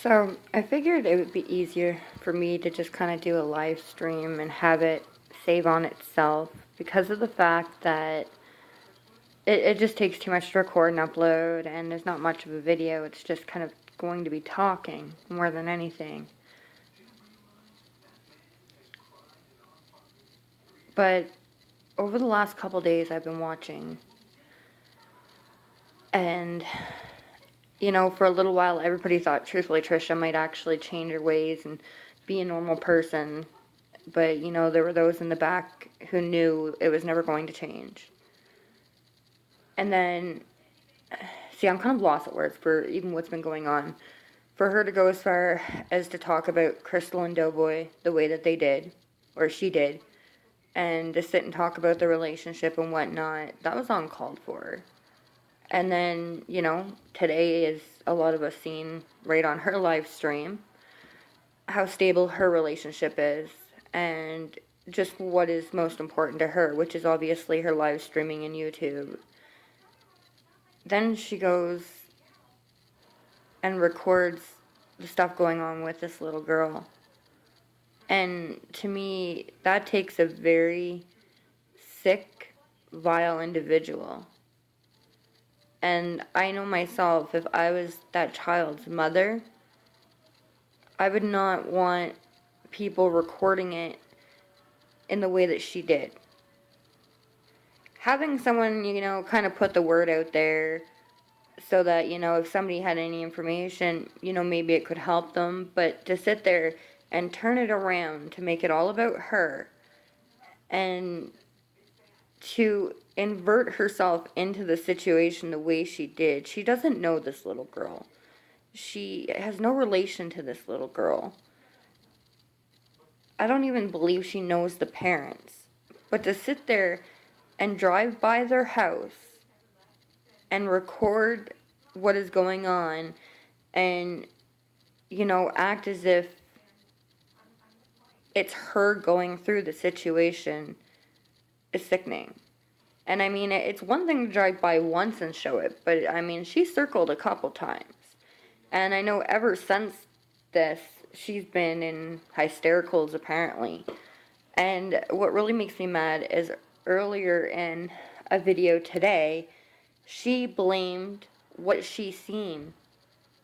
So I figured it would be easier for me to just kind of do a live stream and have it save on itself because of the fact that it just takes too much to record and upload, and there's not much of a video. It's just kind of going to be talking more than anything. But over the last couple days I've been watching, and for a little while everybody thought Truthfully Trisha might actually change her ways and be a normal person. But, there were those in the back who knew it was never going to change. And then, see, I'm kind of lost at words for even what's been going on. For her to go as far as to talk about Crystal and Doughboy the way that they did, or she did, and to sit and talk about the relationship and whatnot, that was uncalled for. And then, today is a lot of us seen right on her live stream how stable her relationship is and just what is most important to her, which is obviously her live streaming and YouTube. Then she goes and records the stuff going on with this little girl. And to me, that takes a very sick, vile individual. And I know myself, if I was that child's mother, I would not want people recording it in the way that she did. Having someone, kind of put the word out there so that, if somebody had any information, maybe it could help them. But to sit there and turn it around to make it all about her and to invert herself into the situation the way she did. She doesn't know this little girl. She has no relation to this little girl. I don't even believe she knows the parents. But to sit there and drive by their house and record what is going on and, act as if it's her going through the situation is sickening. And I mean, it's one thing to drive by once and show it, but I mean, she circled a couple times. And I know ever since this, she's been in hystericals apparently. And what really makes me mad is earlier in a video today, she blamed what she seen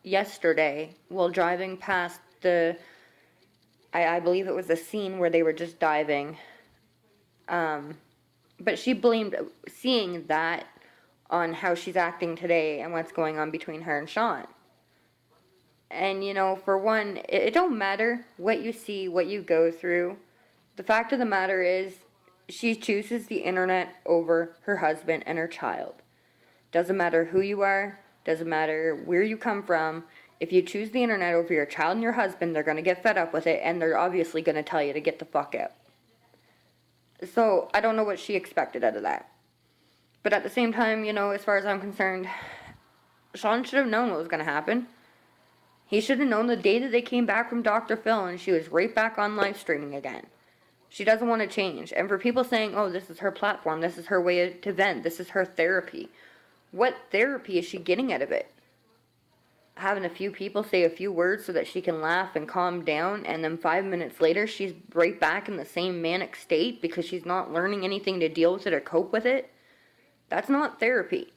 yesterday while driving past I believe it was a scene where they were just diving. But she blamed seeing that on how she's acting today and what's going on between her and Sean. And, for one, it don't matter what you see, what you go through. The fact of the matter is, she chooses the internet over her husband and her child. Doesn't matter who you are, doesn't matter where you come from. If you choose the internet over your child and your husband, they're going to get fed up with it, and they're obviously going to tell you to get the fuck out. So, I don't know what she expected out of that. But at the same time, as far as I'm concerned, Sean should have known what was going to happen. He should have known the day that they came back from Dr. Phil and she was right back on live streaming again. She doesn't want to change. And for people saying, oh, this is her platform, this is her way to vent, this is her therapy. What therapy is she getting out of it? Having a few people say a few words so that she can laugh and calm down, and then 5 minutes later she's right back in the same manic state because she's not learning anything to deal with it or cope with it? That's not therapy.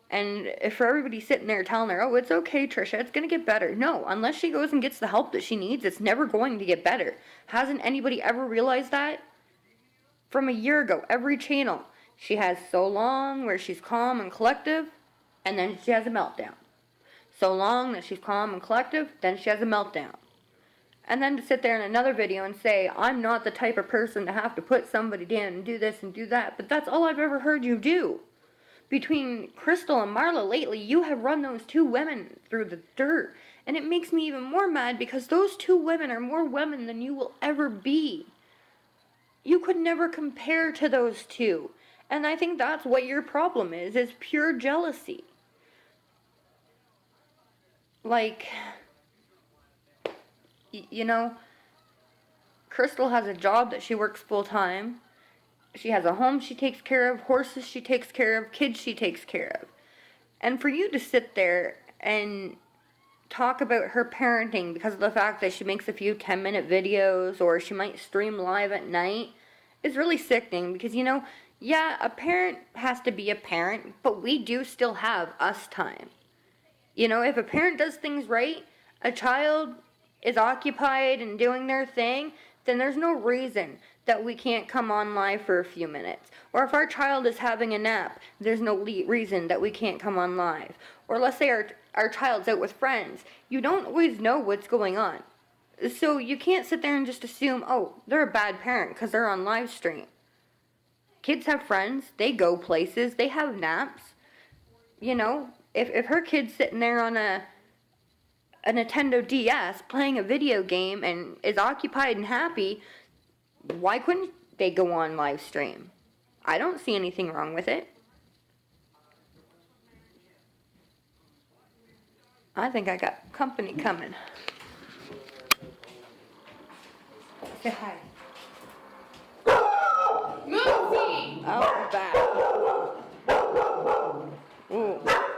And for everybody sitting there telling her, oh, it's okay, Trisha, it's going to get better. No, unless she goes and gets the help that she needs, it's never going to get better. Hasn't anybody ever realized that? From a year ago, every channel, she has so long where she's calm and collective, and then she has a meltdown. So long that she's calm and collective, then she has a meltdown. And then to sit there in another video and say, I'm not the type of person to have to put somebody down and do this and do that, but that's all I've ever heard you do. Between Crystal and Marla lately, you have run those two women through the dirt. And it makes me even more mad because those two women are more women than you will ever be. You could never compare to those two. And I think that's what your problem is pure jealousy. Like, Crystal has a job that she works full time. She has a home she takes care of, horses she takes care of, kids she takes care of. And for you to sit there and talk about her parenting because of the fact that she makes a few 10-minute videos or she might stream live at night is really sickening because, you know, yeah, a parent has to be a parent, but we do still have us time. You know, if a parent does things right, a child is occupied and doing their thing, then there's no reason that we can't come on live for a few minutes. Or if our child is having a nap, there's no reason that we can't come on live. Or let's say our child's out with friends. You don't always know what's going on. So you can't sit there and just assume, oh, they're a bad parent because they're on live stream. Kids have friends, they go places, they have naps. You know, if her kid's sitting there on a Nintendo DS playing a video game and is occupied and happy, why couldn't they go on live stream? I don't see anything wrong with it. I think I got company coming. Say hi. Movie! Oh, back.